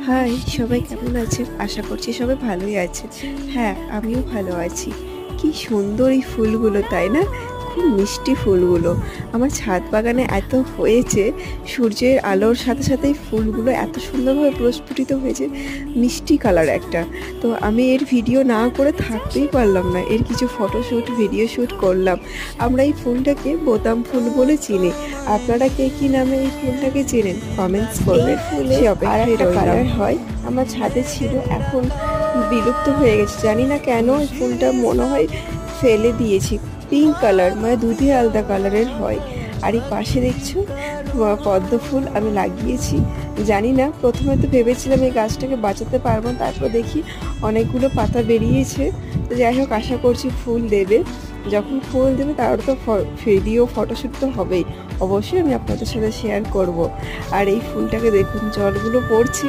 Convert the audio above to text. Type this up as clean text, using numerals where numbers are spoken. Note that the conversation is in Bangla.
হাই, সবাই কেমন আছেন? আশা করছি সবাই ভালোই আছেন। হ্যাঁ, আমিও ভালো আছি। কি সুন্দর এই ফুলগুলো, তাই না? খুব মিষ্টি ফুলগুলো। আমার ছাদ বাগানে এত হয়েছে, সূর্যের আলোর সাথে সাথেই ফুলগুলো এত সুন্দরভাবে প্রস্ফুটিত হয়েছে, মিষ্টি কালার একটা। তো আমি এর ভিডিও না করে থাকতেই পারলাম না। এর কিছু ফটোশ্যুট, ভিডিও শ্যুট করলাম। আমরা এই ফুলটাকে বোতাম ফুল বলে চিনি। আপনারা কে কী নামে এই ফুলটাকে চেনেন? কমেন্টস করবেন। সে অপেক্ষায় রইলাম। কালার হয়, আমার ছাদে ছিল, এখন বিলুপ্ত হয়ে গেছে। জানি না কেন এই ফুলটা মনে হয় ফেলে দিয়েছি। পিঙ্ক কালার, মানে দুধে আলাদা কালারের হয়। আর এই পাশে দেখছো পদ্ম ফুল আমি লাগিয়েছি। জানি না, প্রথমে তো ভেবেছিলাম এই গাছটাকে বাঁচাতে পারবো, তারপর দেখি অনেকগুলো পাতা বেরিয়েছে। তো যাই হোক, আশা করছি ফুল দেবে। যখন ফুল দেবে তার তো ভিডিও ফটোশ্যুট তো হবেই। অবশ্যই আমি আপনাদের সাথে শেয়ার করব। আর এই ফুলটাকে দেখুন, জলগুলো পড়ছে,